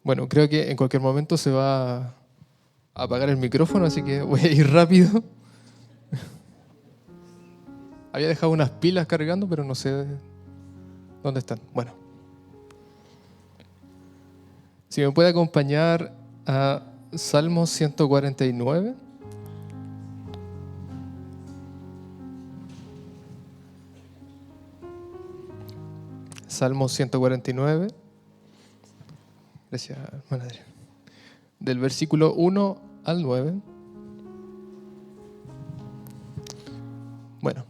Bueno, creo que en cualquier momento se va a apagar el micrófono, así que voy a ir rápido. Había dejado unas pilas cargando, pero no sé dónde están. Bueno, si me puede acompañar a Salmos 149. Salmos 149. Gracias, hermana Adriana. Del versículo 1 al 9. Bueno,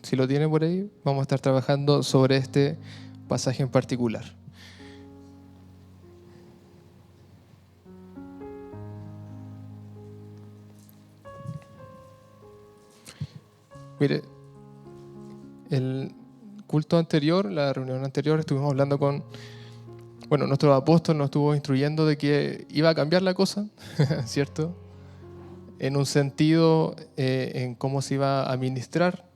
si lo tiene por ahí, vamos a estar trabajando sobre este pasaje en particular. Mire, el culto anterior, la reunión anterior, estuvimos hablando con, nuestro apóstol nos estuvo instruyendo de que iba a cambiar la cosa, ¿cierto? En un sentido, en cómo se iba a ministrar.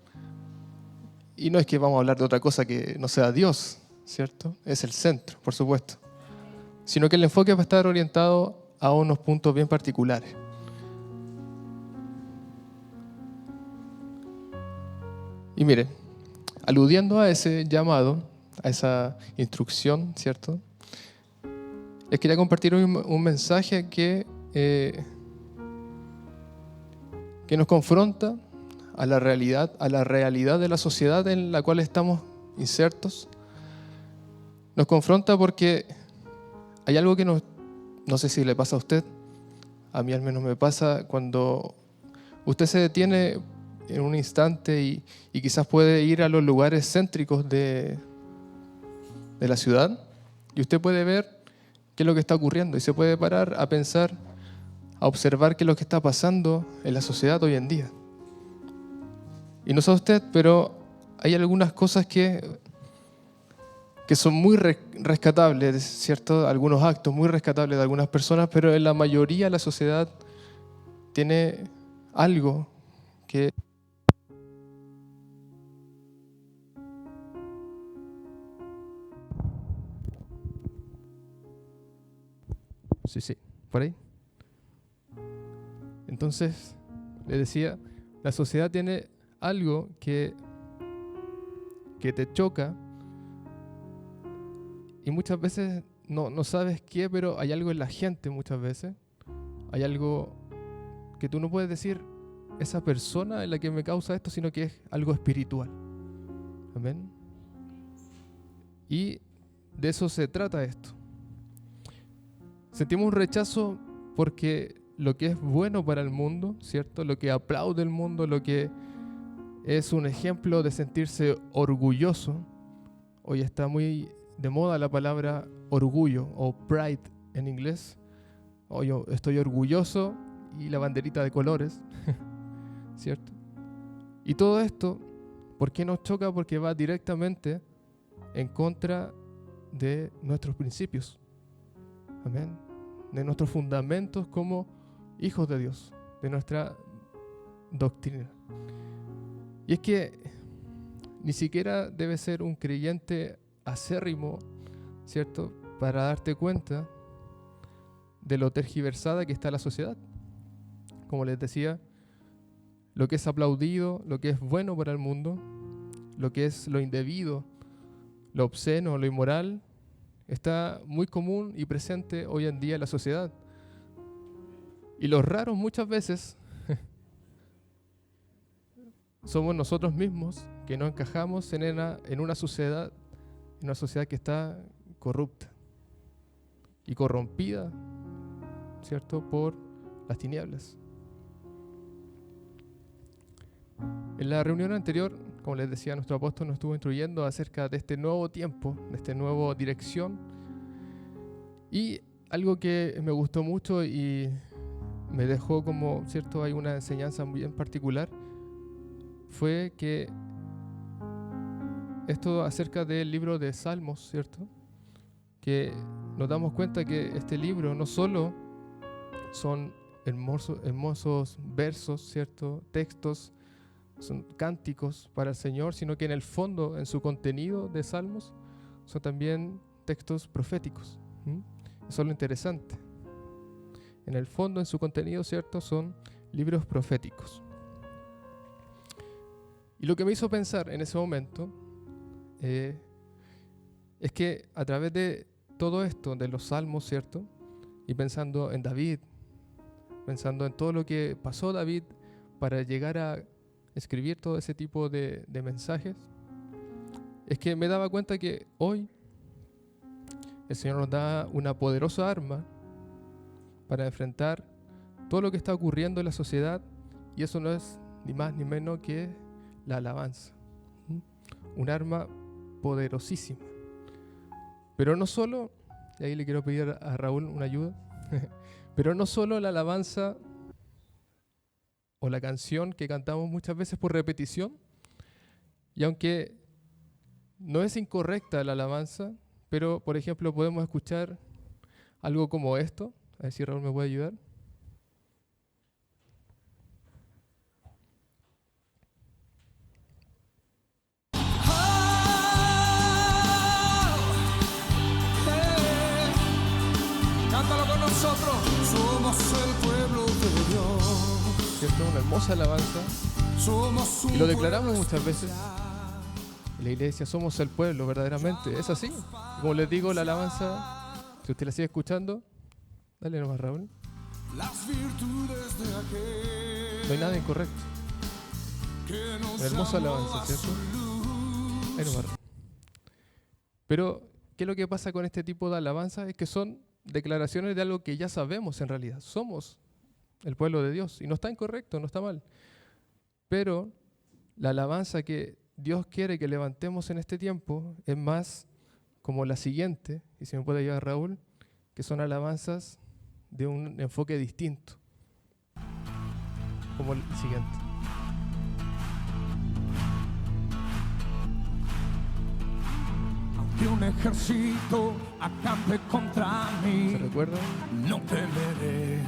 Y no es que vamos a hablar de otra cosa que no sea Dios, ¿cierto? Es el centro, por supuesto. Sino que el enfoque va a estar orientado a unos puntos bien particulares. Y mire, aludiendo a ese llamado, a esa instrucción, ¿cierto? Les quería compartir hoy un mensaje que nos confronta a la realidad de la sociedad en la cual estamos insertos. Nos confronta porque hay algo que no sé si le pasa a usted, a mí al menos me pasa cuando usted se detiene en un instante y quizás puede ir a los lugares céntricos de la ciudad y usted puede ver qué es lo que está ocurriendo y se puede parar a pensar, a observar qué es lo que está pasando en la sociedad hoy en día. Y no sé usted, pero hay algunas cosas que son muy rescatables, ¿cierto? Algunos actos muy rescatables de algunas personas, pero en la mayoría la sociedad tiene algo que... Sí, por ahí. Entonces, le decía, la sociedad tiene algo que te choca y muchas veces no sabes qué, pero hay algo en la gente muchas veces. Hay algo que tú no puedes decir, esa persona es la que me causa esto, sino que es algo espiritual. Amén. Y de eso se trata esto. Sentimos un rechazo porque lo que es bueno para el mundo, ¿cierto? Lo que aplaude el mundo, lo que es un ejemplo de sentirse orgulloso. Hoy está muy de moda la palabra orgullo o pride en inglés. Yo estoy orgulloso y la banderita de colores, ¿cierto? Y todo esto, ¿por qué nos choca? Porque va directamente en contra de nuestros principios. Amén. De nuestros fundamentos como hijos de Dios, de nuestra doctrina. Y es que ni siquiera debes ser un creyente acérrimo, ¿cierto?, para darte cuenta de lo tergiversada que está la sociedad. Como les decía, lo que es aplaudido, lo que es bueno para el mundo, lo que es lo indebido, lo obsceno, lo inmoral, está muy común y presente hoy en día en la sociedad. Y los raros muchas veces somos nosotros mismos que no encajamos en una sociedad que está corrupta y corrompida, ¿cierto?, por las tinieblas. En la reunión anterior, como les decía, nuestro apóstol nos estuvo instruyendo acerca de este nuevo tiempo, de esta nueva dirección. Y algo que me gustó mucho y me dejó como, ¿cierto?, hay una enseñanza muy en particular, fue que esto acerca del libro de Salmos, ¿cierto?, que nos damos cuenta que este libro no solo son hermosos versos, ¿cierto?, textos, son cánticos para el Señor, sino que en el fondo, en su contenido de Salmos, son también textos proféticos. Eso es lo interesante. En el fondo, en su contenido, ¿cierto?, son libros proféticos. Y lo que me hizo pensar en ese momento es que a través de todo esto, de los salmos, ¿cierto?, y pensando en David, pensando en todo lo que pasó David para llegar a escribir todo ese tipo de mensajes, es que me daba cuenta que hoy el Señor nos da una poderosa arma para enfrentar todo lo que está ocurriendo en la sociedad, y eso no es ni más ni menos que la alabanza. Un arma poderosísima. Pero no solo, y ahí le quiero pedir a Raúl una ayuda, pero no solo la alabanza o la canción que cantamos muchas veces por repetición, y aunque no es incorrecta la alabanza, pero por ejemplo podemos escuchar algo como esto. A ver si Raúl me puede ayudar. Cántalo con nosotros. Somos el pueblo de Dios. ¿Cierto? Una hermosa alabanza. Somos Y lo declaramos muchas veces en la iglesia. Somos el pueblo, verdaderamente. Es así. Y como les digo, la alabanza, si usted la sigue escuchando, dale nomás, Raúl. Las virtudes de aquel No hay nada incorrecto. que nos Una hermosa llamó alabanza, a ¿cierto? su luz. Ahí nomás. Pero, ¿qué es lo que pasa con este tipo de alabanza? Es que son declaraciones de algo que ya sabemos en realidad. Somos el pueblo de Dios. Y no está incorrecto, no está mal. Pero la alabanza que Dios quiere que levantemos en este tiempo es más como la siguiente, y si me puede ayudar Raúl, que son alabanzas de un enfoque distinto, como el siguiente. Aunque un ejército acampe contra mí, ¿Se recuerdan? no temeré.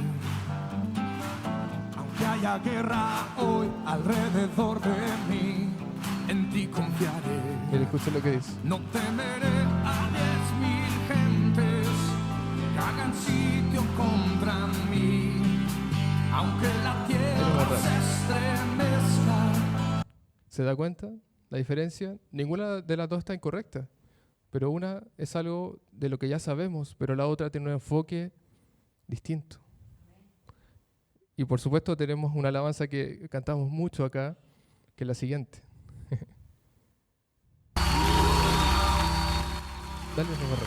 Aunque haya guerra hoy alrededor de mí, en ti confiaré. Mira, escuchen lo que dice. No temeré a 10,000 gentes que hagan sitio contra mí. Aunque la tierra se estremezca. ¿Se da cuenta la diferencia? Ninguna de las dos está incorrecta, pero una es algo de lo que ya sabemos, pero la otra tiene un enfoque distinto. Y por supuesto tenemos una alabanza que cantamos mucho acá, que es la siguiente. Dale un número.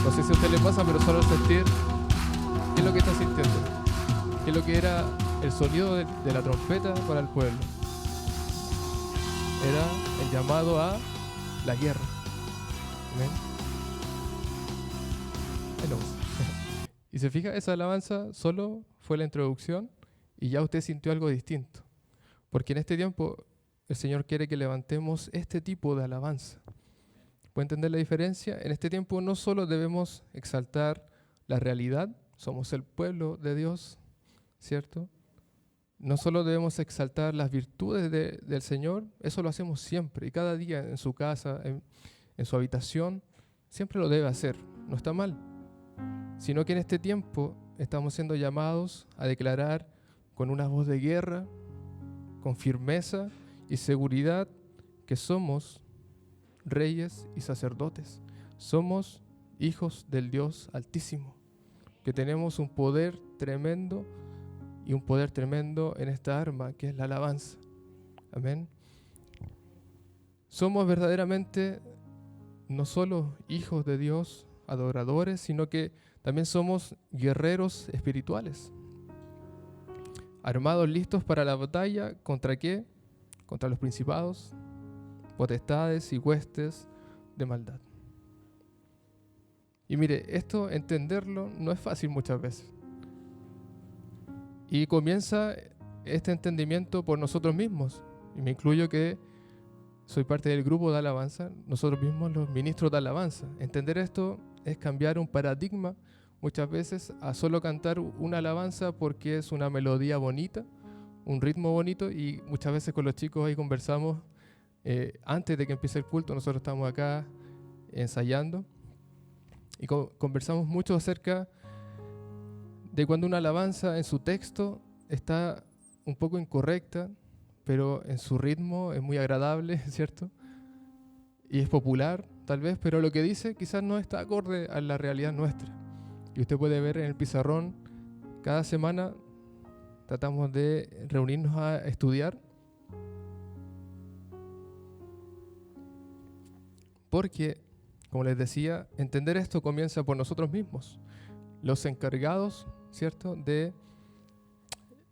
No sé si a usted le pasa, pero solo sentir qué es lo que está sintiendo, qué es lo que era el sonido de la trompeta para el pueblo. Era el llamado a la guerra. ¿Amén? Ahí lo vemos. Y se fija, esa alabanza solo fue la introducción y ya usted sintió algo distinto. Porque en este tiempo el Señor quiere que levantemos este tipo de alabanza. ¿Puede entender la diferencia? En este tiempo no solo debemos exaltar la realidad, somos el pueblo de Dios, ¿cierto? No solo debemos exaltar las virtudes del Señor, eso lo hacemos siempre y cada día en su casa, en su habitación, siempre lo debe hacer, no está mal. Sino que en este tiempo estamos siendo llamados a declarar con una voz de guerra, con firmeza y seguridad que somos reyes y sacerdotes. Somos hijos del Dios Altísimo, que tenemos un poder tremendo y un poder tremendo en esta arma que es la alabanza. Amén. Somos verdaderamente no solo hijos de Dios, adoradores, sino que también somos guerreros espirituales, armados, listos para la batalla. ¿Contra qué? Contra los principados, potestades y huestes de maldad. Y mire, esto entenderlo no es fácil muchas veces. Y comienza este entendimiento por nosotros mismos. Y me incluyo que soy parte del grupo de alabanza, nosotros mismos los ministros de alabanza. Entender esto es cambiar un paradigma muchas veces a solo cantar una alabanza porque es una melodía bonita, un ritmo bonito, y muchas veces con los chicos ahí conversamos Antes de que empiece el culto, nosotros estamos acá ensayando y conversamos mucho acerca de cuando una alabanza en su texto está un poco incorrecta, pero en su ritmo es muy agradable, ¿cierto? Y es popular, tal vez, pero lo que dice quizás no está acorde a la realidad nuestra. Y usted puede ver en el pizarrón, cada semana tratamos de reunirnos a estudiar, porque, como les decía, entender esto comienza por nosotros mismos, los encargados, ¿cierto?, de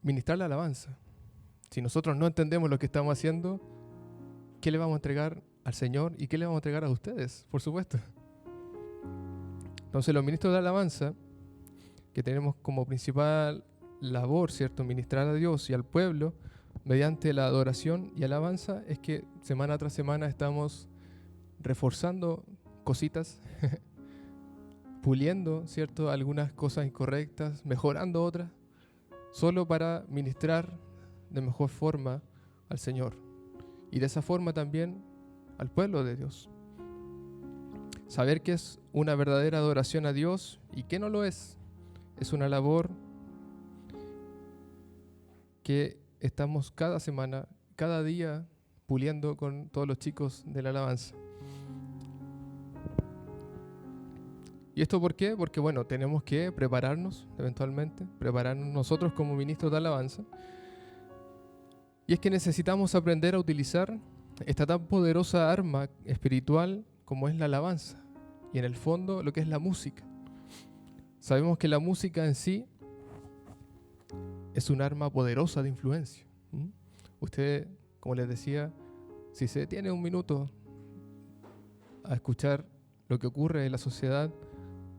ministrar la alabanza. Si nosotros no entendemos lo que estamos haciendo, ¿qué le vamos a entregar al Señor y qué le vamos a entregar a ustedes? Por supuesto. Entonces, los ministros de alabanza, que tenemos como principal labor, ¿cierto?, ministrar a Dios y al pueblo mediante la adoración y alabanza, es que semana tras semana estamos reforzando cositas, puliendo, ¿cierto?, algunas cosas incorrectas, mejorando otras, solo para ministrar de mejor forma al Señor y de esa forma también al pueblo de Dios. Saber que es una verdadera adoración a Dios y que no lo es una labor que estamos cada semana, cada día puliendo con todos los chicos de la alabanza. ¿Y esto por qué? Porque bueno, tenemos que prepararnos eventualmente, prepararnos nosotros como ministros de alabanza. Y es que necesitamos aprender a utilizar esta tan poderosa arma espiritual como es la alabanza. Y en el fondo lo que es la música. Sabemos que la música en sí es un arma poderosa de influencia. Usted, como les decía, si se detiene un minuto a escuchar lo que ocurre en la sociedad,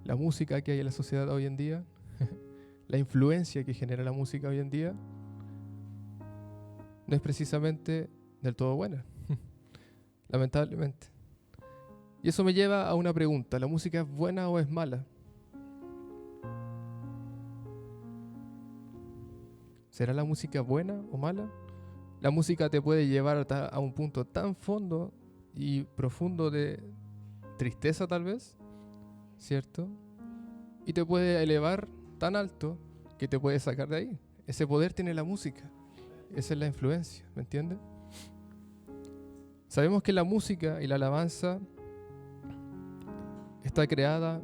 la música que hay en la sociedad hoy en día, la influencia que genera la música hoy en día, no es precisamente del todo buena, lamentablemente. Y eso me lleva a una pregunta: ¿la música es buena o es mala? ¿Será la música buena o mala? La música te puede llevar a un punto tan fondo y profundo de tristeza tal vez, ¿cierto? Y te puede elevar tan alto que te puede sacar de ahí. Ese poder tiene la música. Esa es la influencia, ¿me entiendes? Sabemos que la música y la alabanza está creada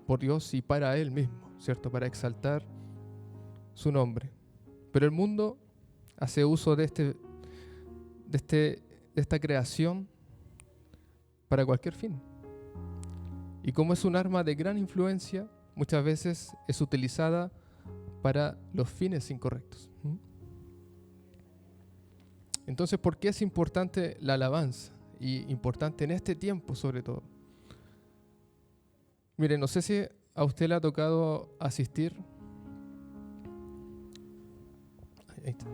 por Dios y para Él mismo, ¿cierto? Para exaltar su nombre. Pero el mundo hace uso de esta creación para cualquier fin. Y como es un arma de gran influencia, muchas veces es utilizada para los fines incorrectos. Entonces, ¿por qué es importante la alabanza? Y importante en este tiempo sobre todo. Mire, no sé si a usted le ha tocado asistir. Ahí está.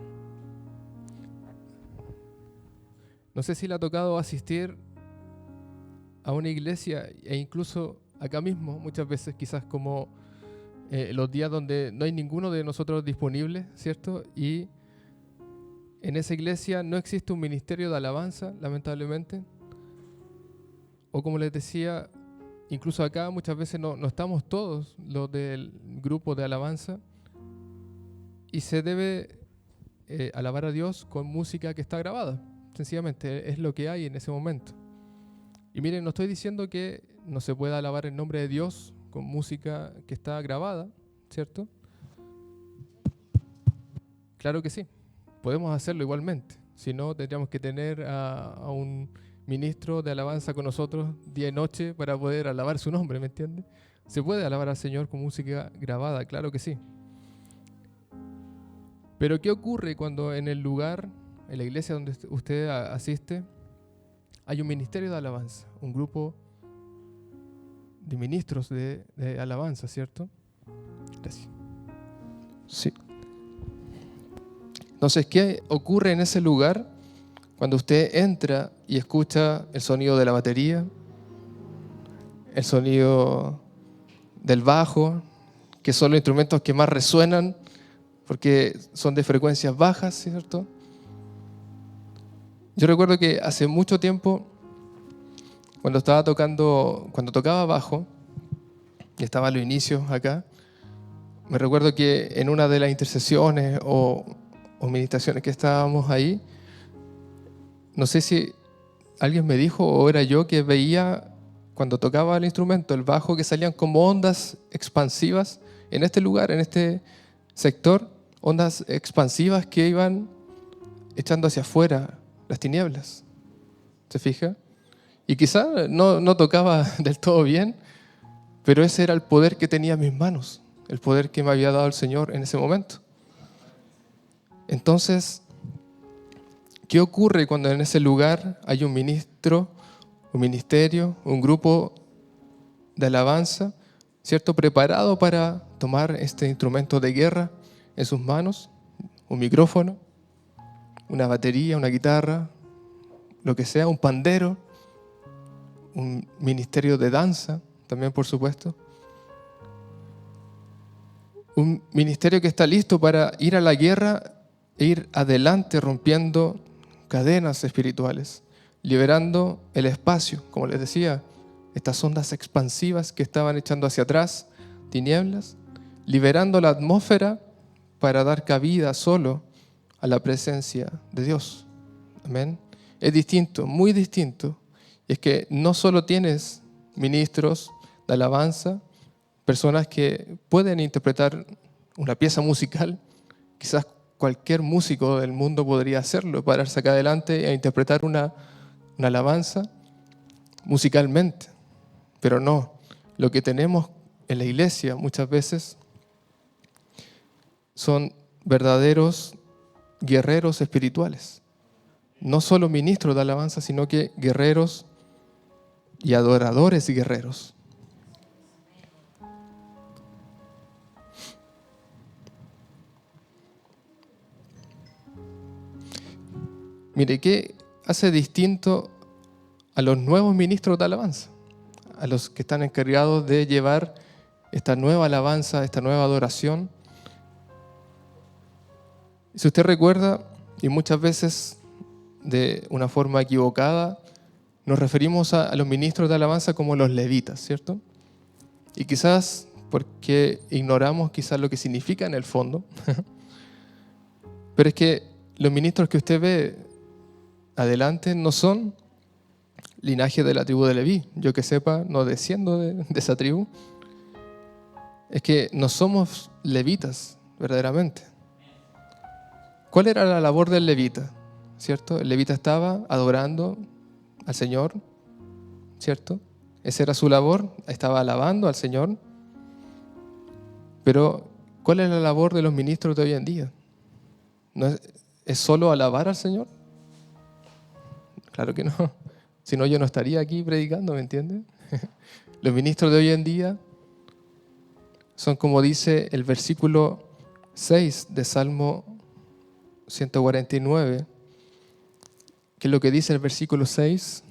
No sé si le ha tocado asistir a una iglesia e incluso acá mismo, muchas veces quizás como los días donde no hay ninguno de nosotros disponible, ¿cierto? Y en esa iglesia no existe un ministerio de alabanza, lamentablemente. O como les decía, incluso acá muchas veces no estamos todos los del grupo de alabanza. Y se debe alabar a Dios con música que está grabada. Sencillamente es lo que hay en ese momento. Y miren, no estoy diciendo que no se pueda alabar el nombre de Dios con música que está grabada, ¿cierto? Claro que sí, podemos hacerlo igualmente. Si no, tendríamos que tener a un ministro de alabanza con nosotros día y noche para poder alabar su nombre, ¿me entiende? Se puede alabar al Señor con música grabada, claro que sí. Pero ¿qué ocurre cuando en el lugar, en la iglesia donde usted asiste, hay un ministerio de alabanza, un grupo de ministros de alabanza, ¿cierto? Gracias. Sí. Entonces, ¿qué ocurre en ese lugar cuando usted entra y escucha el sonido de la batería, el sonido del bajo, que son los instrumentos que más resuenan porque son de frecuencias bajas, ¿cierto? Yo recuerdo que hace mucho tiempo, cuando tocaba bajo, y estaba a los inicios acá, me recuerdo que en una de las intercesiones o ministraciones que estábamos ahí, no sé si alguien me dijo o era yo que veía cuando tocaba el instrumento, el bajo, que salían como ondas expansivas en este lugar, en este sector, ondas expansivas que iban echando hacia afuera las tinieblas. ¿Se fija? Y quizá no tocaba del todo bien, pero ese era el poder que tenía en mis manos, el poder que me había dado el Señor en ese momento. Entonces, ¿qué ocurre cuando en ese lugar hay un ministro, un ministerio, un grupo de alabanza, ¿cierto? Preparado para tomar este instrumento de guerra en sus manos, un micrófono, una batería, una guitarra, lo que sea, un pandero, un ministerio de danza, también por supuesto. Un ministerio que está listo para ir a la guerra e ir adelante rompiendo cadenas espirituales, liberando el espacio, como les decía, estas ondas expansivas que estaban echando hacia atrás, tinieblas, liberando la atmósfera para dar cabida solo a la presencia de Dios. Amén. Es distinto, muy distinto. Y es que no solo tienes ministros de alabanza, personas que pueden interpretar una pieza musical, quizás cualquier músico del mundo podría hacerlo, pararse acá adelante e interpretar una alabanza musicalmente. Pero no, lo que tenemos en la iglesia muchas veces son verdaderos guerreros espirituales. No solo ministros de alabanza, sino que guerreros y adoradores y guerreros. Mire, ¿qué hace distinto a los nuevos ministros de alabanza? A los que están encargados de llevar esta nueva alabanza, esta nueva adoración. Si usted recuerda, y muchas veces de una forma equivocada, nos referimos a los ministros de alabanza como los levitas, ¿cierto? Y quizás porque ignoramos quizás lo que significa en el fondo. Pero es que los ministros que usted ve adelante no son linaje de la tribu de Leví. Yo que sepa, no desciendo de esa tribu. Es que no somos levitas, verdaderamente. ¿Cuál era la labor del levita? ¿Cierto? El levita estaba adorando al Señor, ¿cierto? Esa era su labor, estaba alabando al Señor. Pero, ¿cuál es la labor de los ministros de hoy en día? ¿No es solo alabar al Señor? Claro que no. Si no, yo no estaría aquí predicando, ¿me entienden? Los ministros de hoy en día son como dice el versículo 6 de Salmo 149, que es lo que dice el versículo 6.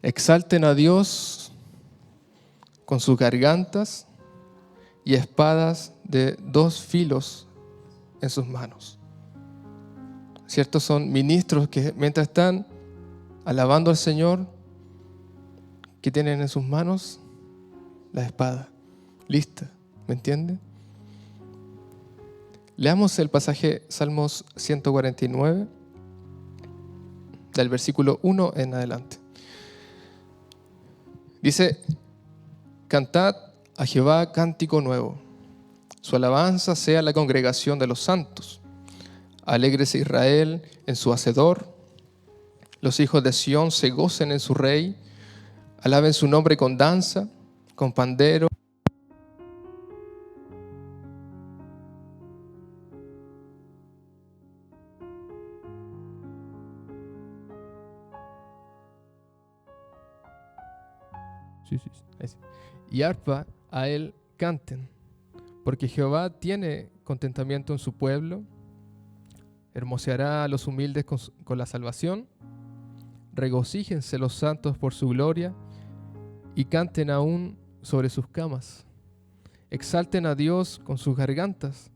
Exalten a Dios con sus gargantas y espadas de 2 filos en sus manos. ¿Cierto? Son ministros que mientras están alabando al Señor, que tienen en sus manos la espada lista, ¿me entiende? Leamos el pasaje Salmos 149, del versículo 1 en adelante. Dice, cantad a Jehová cántico nuevo, su alabanza sea la congregación de los santos. Alégrese Israel en su hacedor, los hijos de Sión se gocen en su rey, alaben su nombre con danza, con pandero. Sí. Y arpa a él canten, porque Jehová tiene contentamiento en su pueblo, hermoseará a los humildes con la salvación, regocíjense los santos por su gloria y canten aún sobre sus camas. Exalten a Dios con sus gargantas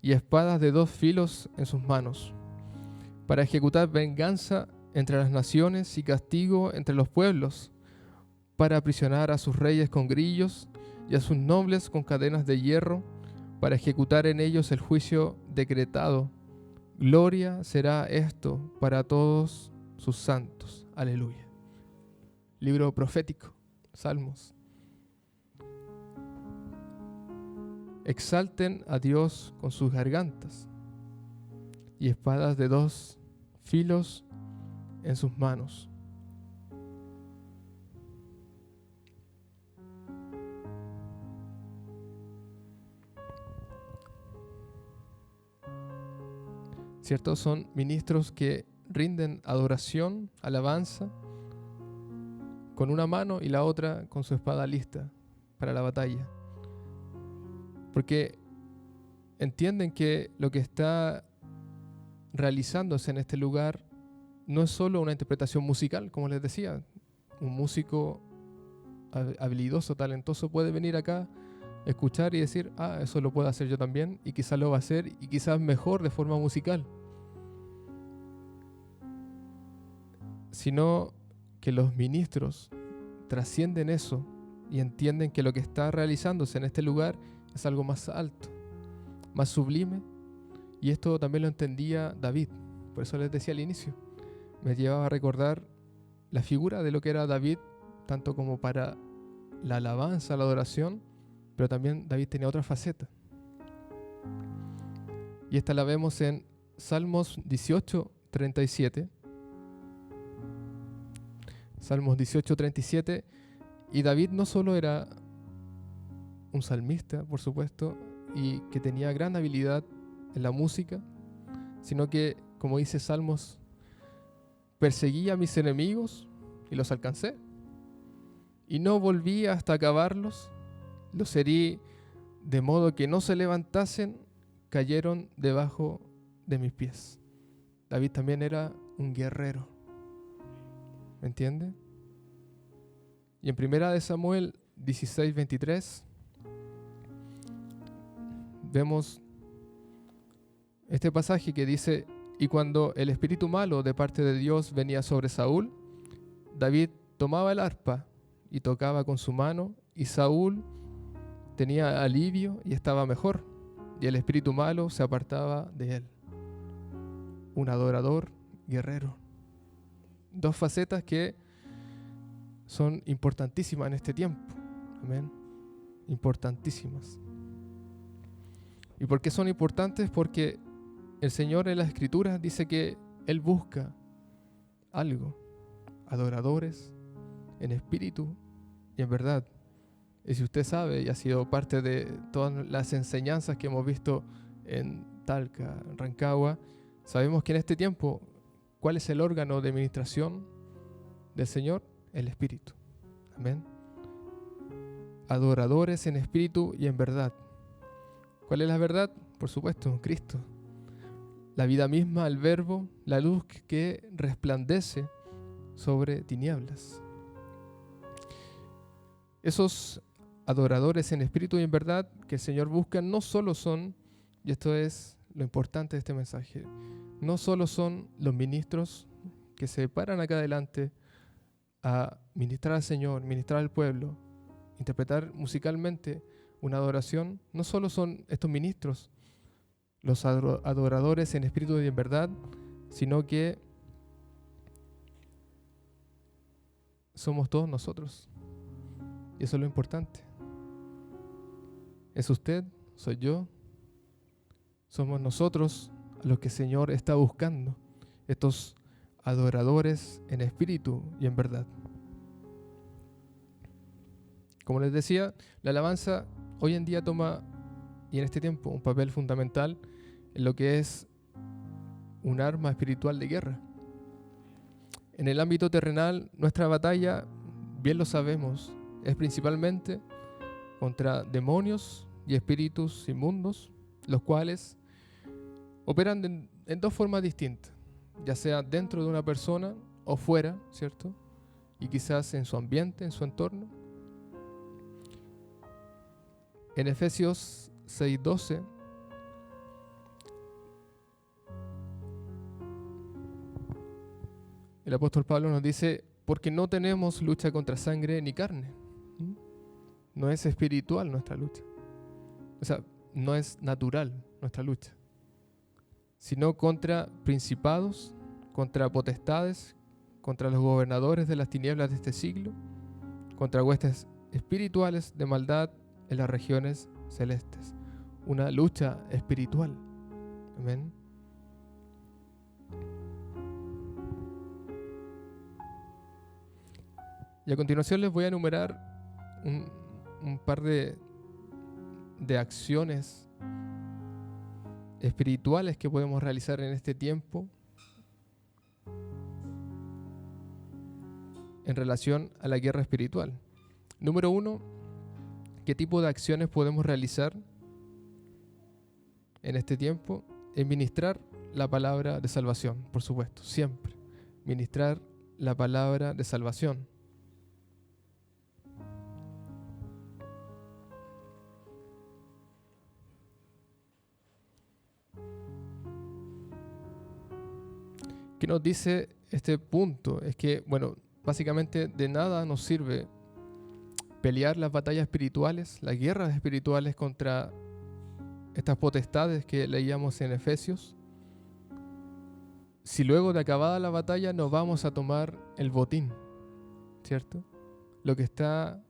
y espadas de 2 filos en sus manos, para ejecutar venganza entre las naciones y castigo entre los pueblos, para aprisionar a sus reyes con grillos y a sus nobles con cadenas de hierro, para ejecutar en ellos el juicio decretado. Gloria será esto para todos sus santos. Aleluya. Libro profético, Salmos. Exalten a Dios con sus gargantas y espadas de 2 filos en sus manos. ¿Cierto? Son ministros que rinden adoración, alabanza, con una mano y la otra con su espada lista para la batalla. Porque entienden que lo que está realizándose en este lugar no es solo una interpretación musical, como les decía. Un músico habilidoso, talentoso puede venir acá, escuchar y decir, eso lo puedo hacer yo también, y quizás lo va a hacer, y quizás mejor de forma musical. Sino que los ministros trascienden eso y entienden que lo que está realizándose en este lugar es algo más alto, más sublime, y esto también lo entendía David. Por eso les decía al inicio, me llevaba a recordar la figura de lo que era David, tanto como para la alabanza, la adoración, pero también David tenía otra faceta. Y esta la vemos en Salmos 18:37. Salmos 18:37. Y David no solo era un salmista, por supuesto, y que tenía gran habilidad en la música, sino que, como dice Salmos, perseguí a mis enemigos y los alcancé, y no volví hasta acabarlos, los herí de modo que no se levantasen, cayeron debajo de mis pies. David también era un guerrero, ¿me entiende? Y en 1 Samuel 16:23 vemos este pasaje que dice: y cuando el espíritu malo de parte de Dios venía sobre Saúl, David tomaba el arpa y tocaba con su mano, y Saúl tenía alivio y estaba mejor, y el espíritu malo se apartaba de él. Un adorador guerrero. 2 facetas que son importantísimas en este tiempo. Amén. Importantísimas. ¿Y por qué son importantes? Porque el Señor en las Escrituras dice que Él busca algo, adoradores en espíritu y en verdad. Y si usted sabe y ha sido parte de todas las enseñanzas que hemos visto en Talca, en Rancagua, sabemos que en este tiempo, ¿cuál es el órgano de administración del Señor? El Espíritu. Amén. Adoradores en espíritu y en verdad. ¿Cuál es la verdad? Por supuesto, Cristo. La vida misma, el Verbo, la luz que resplandece sobre tinieblas. Esos adoradores en espíritu y en verdad que el Señor busca no solo son, y esto es lo importante de este mensaje, no solo son los ministros que se paran acá adelante a ministrar al Señor, ministrar al pueblo, interpretar musicalmente una adoración. No solo son estos ministros los adoradores en espíritu y en verdad, sino que somos todos nosotros. Y eso es lo importante. Es usted, soy yo, somos nosotros los que el Señor está buscando, estos adoradores en espíritu y en verdad. Como les decía, la alabanza hoy en día toma, y en este tiempo, un papel fundamental en lo que es un arma espiritual de guerra. En el ámbito terrenal, nuestra batalla, bien lo sabemos, es principalmente contra demonios y espíritus inmundos, los cuales operan en 2 formas distintas, ya sea dentro de una persona o fuera, ¿cierto? Y quizás en su ambiente, en su entorno. En Efesios 6:12 el apóstol Pablo nos dice, porque no tenemos lucha contra sangre ni carne. No es espiritual nuestra lucha. O sea, no es natural nuestra lucha, sino contra principados, contra potestades, contra los gobernadores de las tinieblas de este siglo, contra huestes espirituales de maldad en las regiones celestes. Una lucha espiritual. Amén. Y a continuación les voy a enumerar un par de acciones espirituales que podemos realizar en este tiempo en relación a la guerra espiritual. Número 1, ¿qué tipo de acciones podemos realizar en este tiempo? En ministrar la palabra de salvación, por supuesto, siempre. Ministrar la palabra de salvación. ¿Qué nos dice este punto? Es que, bueno, básicamente de nada nos sirve pelear las batallas espirituales, las guerras espirituales contra estas potestades que leíamos en Efesios, si luego de acabada la batalla no vamos a tomar el botín, ¿cierto? Lo que está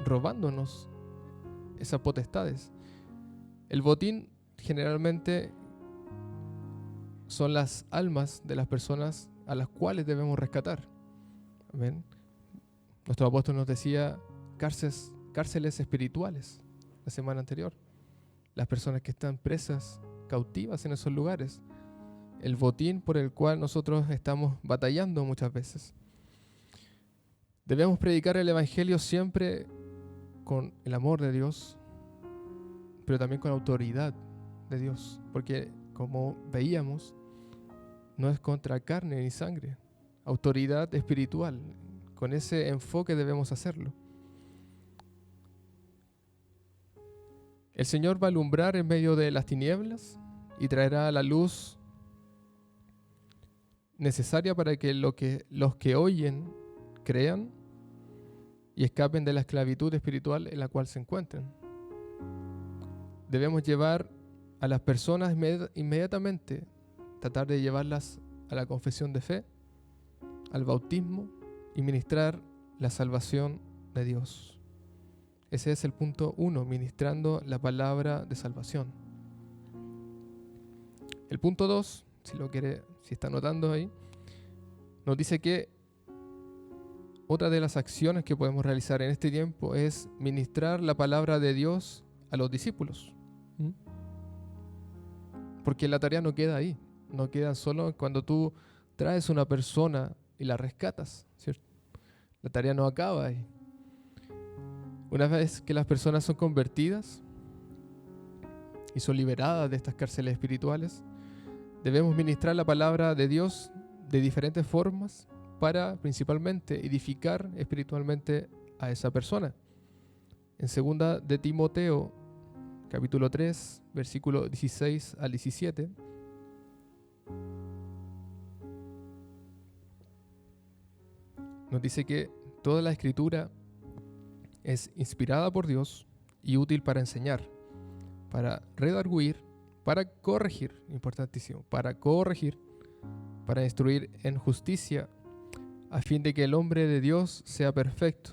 robándonos esas potestades. El botín generalmente son las almas de las personas a las cuales debemos rescatar. ¿Ven? Nuestro apóstol nos decía cárceles espirituales la semana anterior. Las personas que están presas, cautivas en esos lugares. El botín por el cual nosotros estamos batallando muchas veces. Debemos predicar el Evangelio siempre con el amor de Dios, pero también con autoridad de Dios, porque como veíamos, no es contra carne ni sangre, autoridad espiritual. Con ese enfoque debemos hacerlo. El Señor va a alumbrar en medio de las tinieblas y traerá la luz necesaria para que los que oyen crean y escapen de la esclavitud espiritual en la cual se encuentran. Debemos llevar a las personas inmediatamente, tratar de llevarlas a la confesión de fe, al bautismo y ministrar la salvación de Dios. Ese es el punto 1, ministrando la palabra de salvación. El punto 2, si está anotando ahí, nos dice que otra de las acciones que podemos realizar en este tiempo es ministrar la palabra de Dios a los discípulos. Porque la tarea no queda ahí, no queda solo cuando tú traes una persona y la rescatas, ¿cierto? La tarea no acaba ahí. Una vez que las personas son convertidas y son liberadas de estas cárceles espirituales, debemos ministrar la palabra de Dios de diferentes formas para principalmente edificar espiritualmente a esa persona. En 2 de Timoteo, capítulo 3, versículo 16 al 17, nos dice que toda la escritura es inspirada por Dios y útil para enseñar, para redarguir, para corregir, importantísimo, para corregir, para instruir en justicia, a fin de que el hombre de Dios sea perfecto,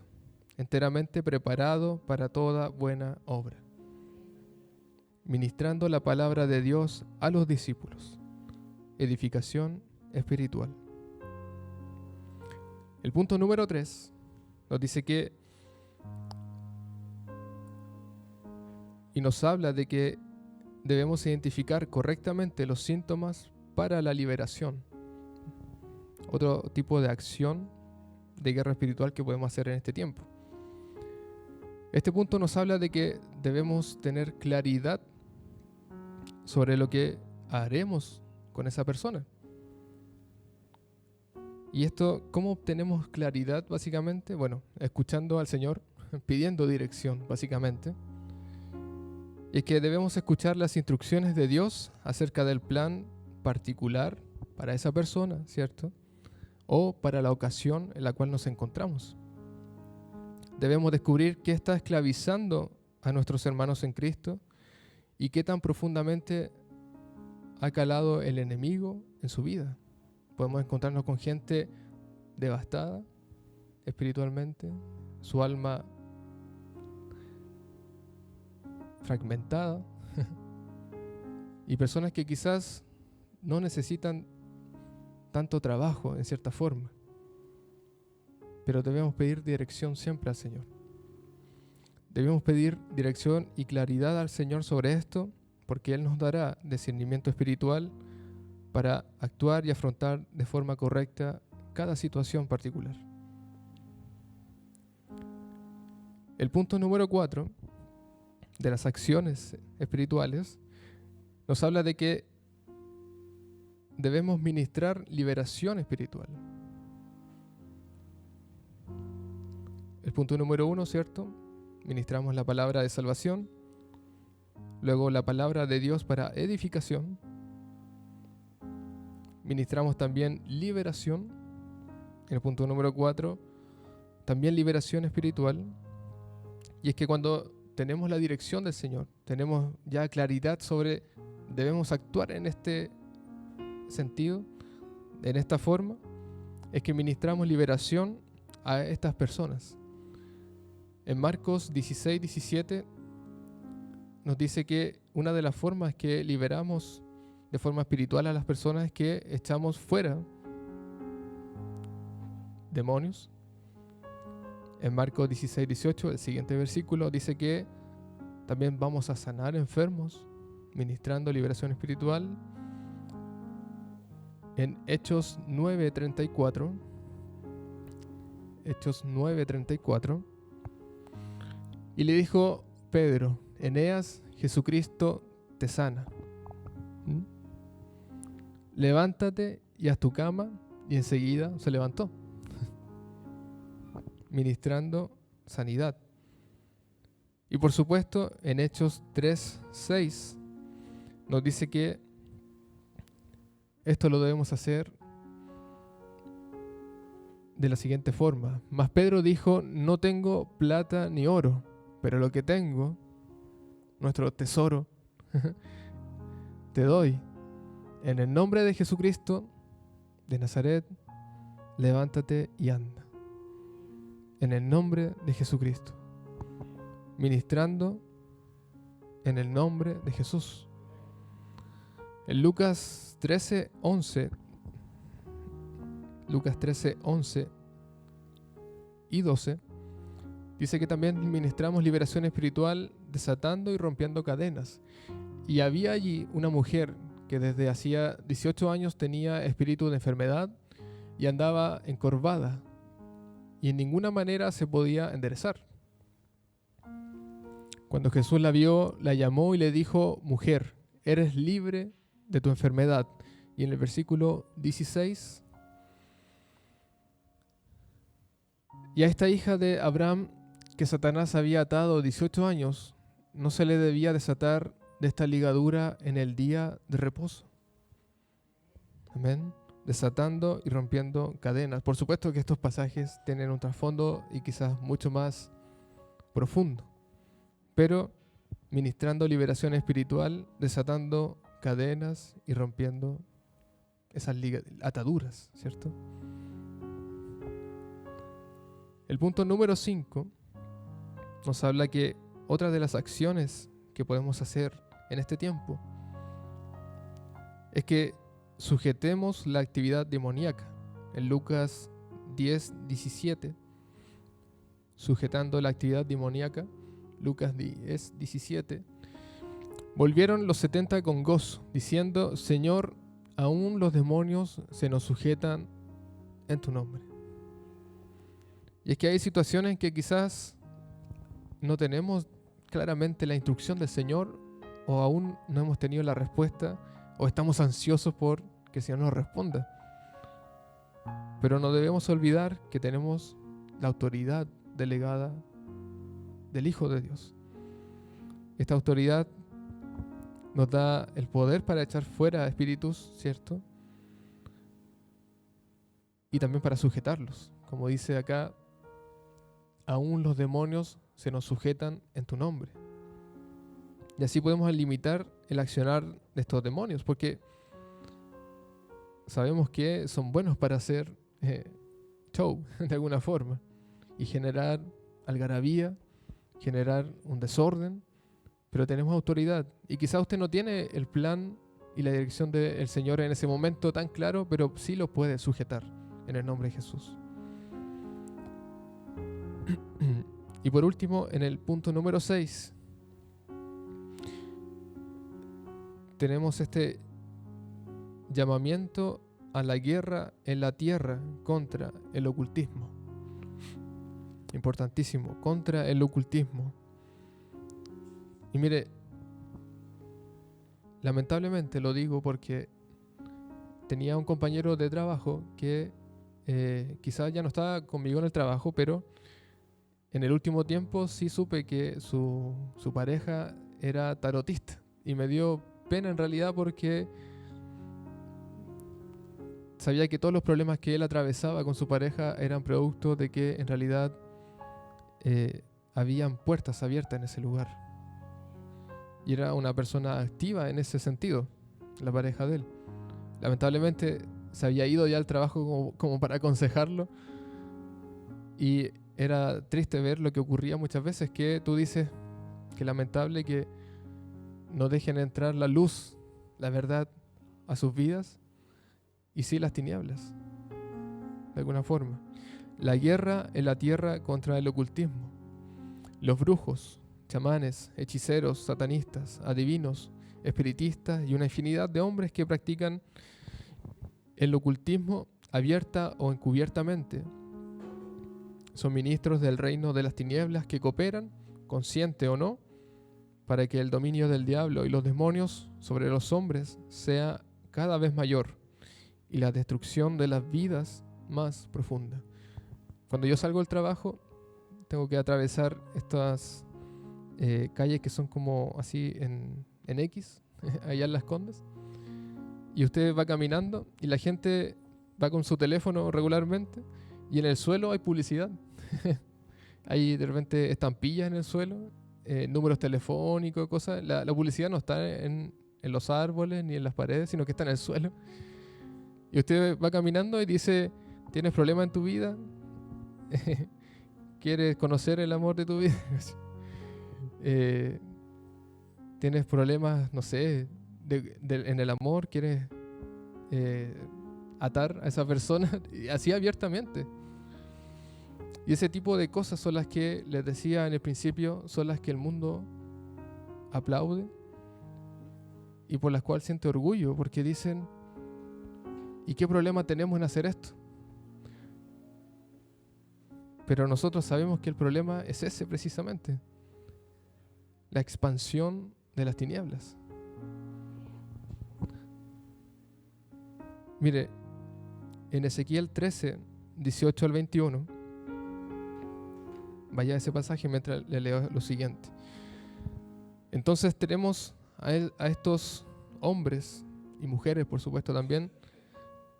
enteramente preparado para toda buena obra. Ministrando la palabra de Dios a los discípulos. Edificación espiritual. El punto número 3 nos dice que y nos habla de que debemos identificar correctamente los síntomas para la liberación. Otro tipo de acción de guerra espiritual que podemos hacer en este tiempo. Este punto nos habla de que debemos tener claridad sobre lo que haremos con esa persona. Y esto, ¿cómo obtenemos claridad básicamente? Bueno, escuchando al Señor, pidiendo dirección básicamente. Y es que debemos escuchar las instrucciones de Dios acerca del plan particular para esa persona, ¿cierto? o para la ocasión en la cual nos encontramos. Debemos descubrir qué está esclavizando a nuestros hermanos en Cristo y qué tan profundamente ha calado el enemigo en su vida. Podemos encontrarnos con gente devastada espiritualmente, su alma fragmentada y personas que quizás no necesitan tanto trabajo en cierta forma, pero debemos pedir dirección siempre al Señor. Debemos pedir dirección y claridad al Señor sobre esto, porque Él nos dará discernimiento espiritual para actuar y afrontar de forma correcta cada situación particular. El punto número 4 de las acciones espirituales nos habla de que debemos ministrar liberación espiritual. El punto número 1, ¿cierto? Ministramos la palabra de salvación, luego la palabra de Dios para edificación. Ministramos también liberación. En el punto número 4, también liberación espiritual. Y es que cuando tenemos la dirección del Señor, tenemos ya claridad sobre debemos actuar en este sentido, en esta forma, es que ministramos liberación a estas personas. En Marcos 16:17 nos dice que una de las formas que liberamos de forma espiritual a las personas es que echamos fuera demonios. En Marcos 16:18, el siguiente versículo, dice que también vamos a sanar enfermos, ministrando liberación espiritual. En Hechos 9:34, y le dijo Pedro: Eneas, Jesucristo te sana. Levántate y haz tu cama, y enseguida se levantó, ministrando sanidad. Y por supuesto, en Hechos 3:6 nos dice que esto lo debemos hacer de la siguiente forma. Mas Pedro dijo: no tengo plata ni oro, pero lo que tengo, nuestro tesoro, te doy. En el nombre de Jesucristo de Nazaret, levántate y anda. En el nombre de Jesucristo. Ministrando en el nombre de Jesús. En Lucas 13:11 y 12 dice que también ministramos liberación espiritual desatando y rompiendo cadenas. Y había allí una mujer que desde hacía 18 años tenía espíritu de enfermedad y andaba encorvada y en ninguna manera se podía enderezar. Cuando Jesús la vio, la llamó y le dijo: mujer, eres libre de tu enfermedad. Y en el versículo 16, y a esta hija de Abraham que Satanás había atado 18 años, no se le debía desatar de esta ligadura en el día de reposo. Amén. Desatando y rompiendo cadenas. Por supuesto que estos pasajes tienen un trasfondo y quizás mucho más profundo, pero ministrando liberación espiritual, desatando cadenas y rompiendo esas ataduras, ¿cierto? El punto número 5 nos habla que otra de las acciones que podemos hacer en este tiempo es que sujetemos la actividad demoníaca. En Lucas 10:17, sujetando la actividad demoníaca, Lucas 10:17, volvieron los 70 con gozo, diciendo: Señor, aún los demonios se nos sujetan en tu nombre. Y es que hay situaciones en que quizás no tenemos claramente la instrucción del Señor, o aún no hemos tenido la respuesta, o estamos ansiosos por que el Señor nos responda. Pero no debemos olvidar que tenemos la autoridad delegada del Hijo de Dios. Esta autoridad nos da el poder para echar fuera espíritus, ¿cierto? y también para sujetarlos. Como dice acá, aún los demonios se nos sujetan en tu nombre. Y así podemos limitar el accionar de estos demonios, porque sabemos que son buenos para hacer show, de alguna forma, y generar algarabía, generar un desorden, pero tenemos autoridad. Y quizás usted no tiene el plan y la dirección del Señor en ese momento tan claro, pero sí lo puede sujetar en el nombre de Jesús. Y por último, en el punto número 6, tenemos este llamamiento a la guerra en la tierra contra el ocultismo. Importantísimo, contra el ocultismo. Y mire, lamentablemente lo digo porque tenía un compañero de trabajo que quizás ya no estaba conmigo en el trabajo, pero en el último tiempo sí supe que su pareja era tarotista. Y me dio pena en realidad porque sabía que todos los problemas que él atravesaba con su pareja eran producto de que en realidad habían puertas abiertas en ese lugar. Y era una persona activa en ese sentido, la pareja de él. Lamentablemente se había ido ya al trabajo como para aconsejarlo. Y era triste ver lo que ocurría muchas veces, que tú dices que lamentable que no dejen entrar la luz, la verdad, a sus vidas, y sí las tinieblas, de alguna forma. La guerra en la tierra contra el ocultismo. Los brujos, chamanes, hechiceros, satanistas, adivinos, espiritistas y una infinidad de hombres que practican el ocultismo abierta o encubiertamente. Son ministros del reino de las tinieblas que cooperan, consciente o no, para que el dominio del diablo y los demonios sobre los hombres sea cada vez mayor y la destrucción de las vidas más profunda. Cuando yo salgo del trabajo, tengo que atravesar estas calles que son como así en X, allá en Las Condes, y usted va caminando y la gente va con su teléfono regularmente y en el suelo hay publicidad. Hay de repente estampillas en el suelo, números telefónicos, cosas. La publicidad no está en los árboles ni en las paredes, sino que está en el suelo. Y usted va caminando y dice, ¿tienes problemas en tu vida? ¿Quieres conocer el amor de tu vida? ¿Tienes problemas, no sé, en el amor? ¿Quieres atar a esa persona? Y así abiertamente. Y ese tipo de cosas son las que, les decía en el principio, son las que el mundo aplaude y por las cuales siente orgullo, porque dicen, ¿y qué problema tenemos en hacer esto? Pero nosotros sabemos que el problema es ese precisamente, la expansión de las tinieblas. Mire, en Ezequiel 13, 18 al 21, vaya a ese pasaje mientras le leo lo siguiente. Entonces tenemos a estos hombres y mujeres, por supuesto también,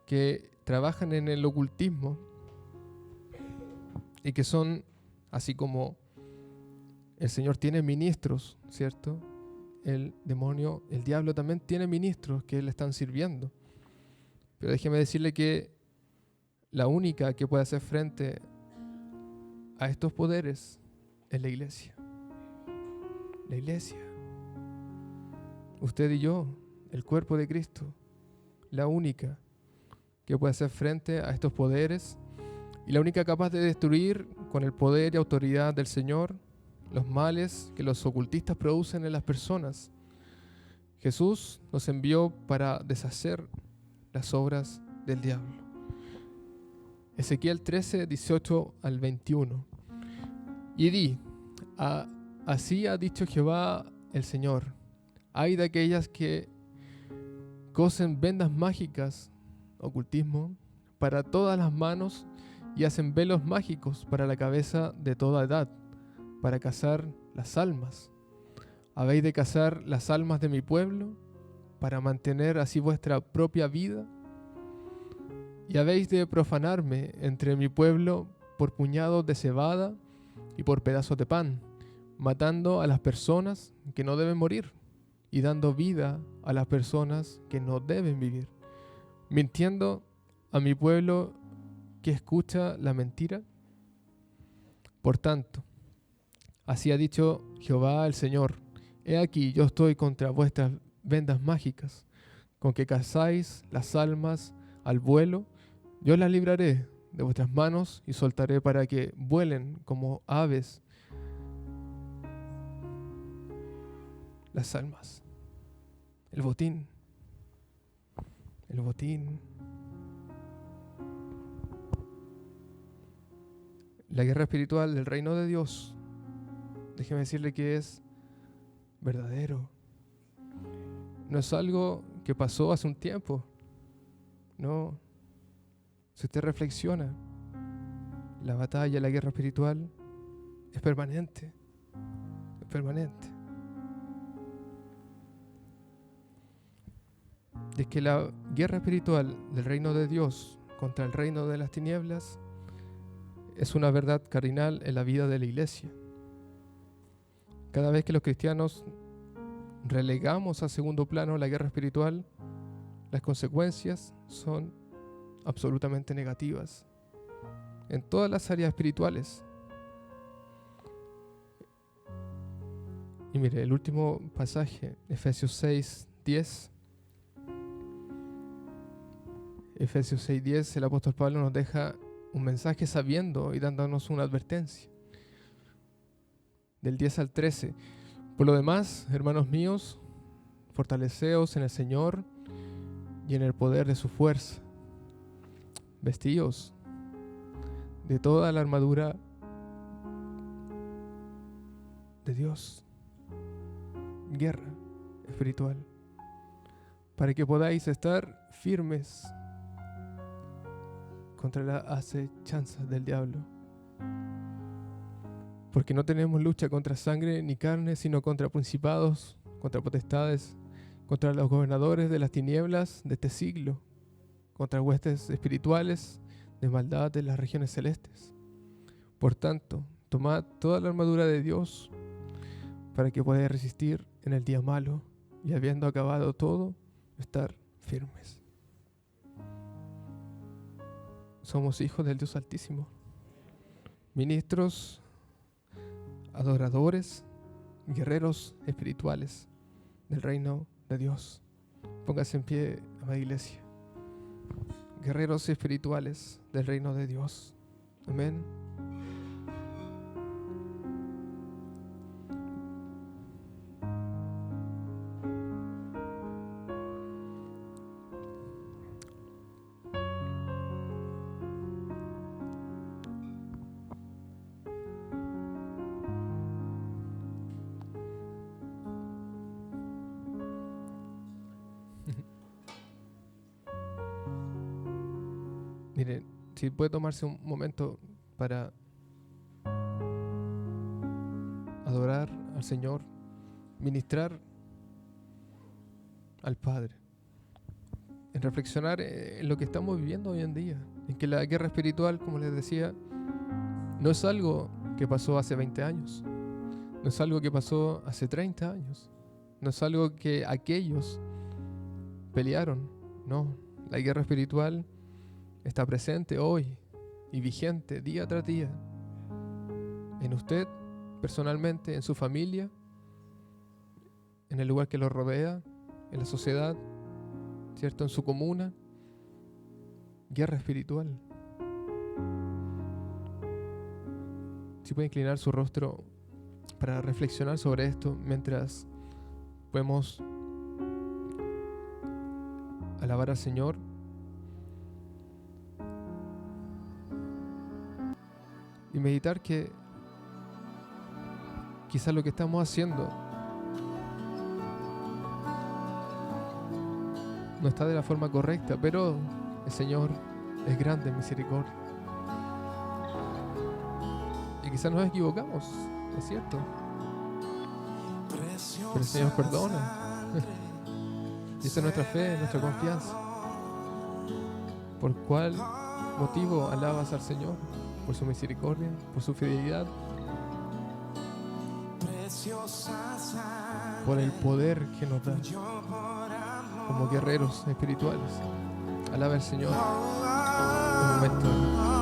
que trabajan en el ocultismo y que son, así como el Señor tiene ministros, ¿cierto? El demonio, el diablo también tiene ministros que le están sirviendo. Pero déjeme decirle que la única que puede hacer frente a estos poderes es la iglesia. La iglesia. Usted y yo, el cuerpo de Cristo, la única que puede hacer frente a estos poderes y la única capaz de destruir con el poder y autoridad del Señor los males que los ocultistas producen en las personas. Jesús nos envió para deshacer las obras del diablo. Ezequiel 13, 18 al 21. Y di, así ha dicho Jehová el Señor, hay de aquellas que cosen vendas mágicas, ocultismo, para todas las manos y hacen velos mágicos para la cabeza de toda edad, para cazar las almas. ¿Habéis de cazar las almas de mi pueblo para mantener así vuestra propia vida? Y habéis de profanarme entre mi pueblo por puñados de cebada y por pedazos de pan, matando a las personas que no deben morir y dando vida a las personas que no deben vivir, mintiendo a mi pueblo que escucha la mentira. Por tanto, así ha dicho Jehová el Señor: he aquí, yo estoy contra vuestras vendas mágicas, con que cazáis las almas al vuelo. Yo las libraré de vuestras manos y soltaré para que vuelen como aves las almas. El botín. El botín. La guerra espiritual del reino de Dios, déjeme decirle que es verdadero. No es algo que pasó hace un tiempo. No. Si usted reflexiona, la batalla, la guerra espiritual es permanente. Es permanente. Y es que la guerra espiritual del reino de Dios contra el reino de las tinieblas es una verdad cardinal en la vida de la iglesia. Cada vez que los cristianos relegamos a segundo plano la guerra espiritual, las consecuencias son absolutamente negativas en todas las áreas espirituales. Y mire, el último pasaje, Efesios 6:10. Efesios 6:10, el apóstol Pablo nos deja un mensaje sabiendo y dándonos una advertencia. Del 10 al 13. Por lo demás, hermanos míos, fortaleceos en el Señor y en el poder de su fuerza. Vestíos de toda la armadura de Dios. Guerra espiritual. Para que podáis estar firmes contra la acechanza del diablo. Porque no tenemos lucha contra sangre ni carne, sino contra principados, contra potestades, contra los gobernadores de las tinieblas de este siglo, contra huestes espirituales de maldad de las regiones celestes. Por tanto, tomad toda la armadura de Dios para que podáis resistir en el día malo y, habiendo acabado todo, estar firmes. Somos hijos del Dios Altísimo, ministros, adoradores, guerreros espirituales del reino de Dios. Póngase en pie, amada iglesia. Guerreros espirituales del reino de Dios. Amén. Mire, si puede tomarse un momento para adorar al Señor, ministrar al Padre, en reflexionar en lo que estamos viviendo hoy en día, en que la guerra espiritual, como les decía, no es algo que pasó hace 20 años, no es algo que pasó hace 30 años, no es algo que aquellos pelearon, no, la guerra espiritual está presente hoy y vigente día tras día en usted personalmente, en su familia, en el lugar que lo rodea, en la sociedad, ¿cierto? En su comuna. Guerra espiritual. Si puede inclinar su rostro para reflexionar sobre esto mientras podemos alabar al Señor. Y meditar que quizás lo que estamos haciendo no está de la forma correcta, pero el Señor es grande en misericordia. Y quizás nos equivocamos, es cierto. Pero el Señor perdona. Y esa es nuestra fe, nuestra confianza. ¿Por cuál motivo alabas al Señor? ¿Por su misericordia? ¿Por su fidelidad? ¿Por el poder que nos da como guerreros espirituales? Alaba al Señor. Un momento.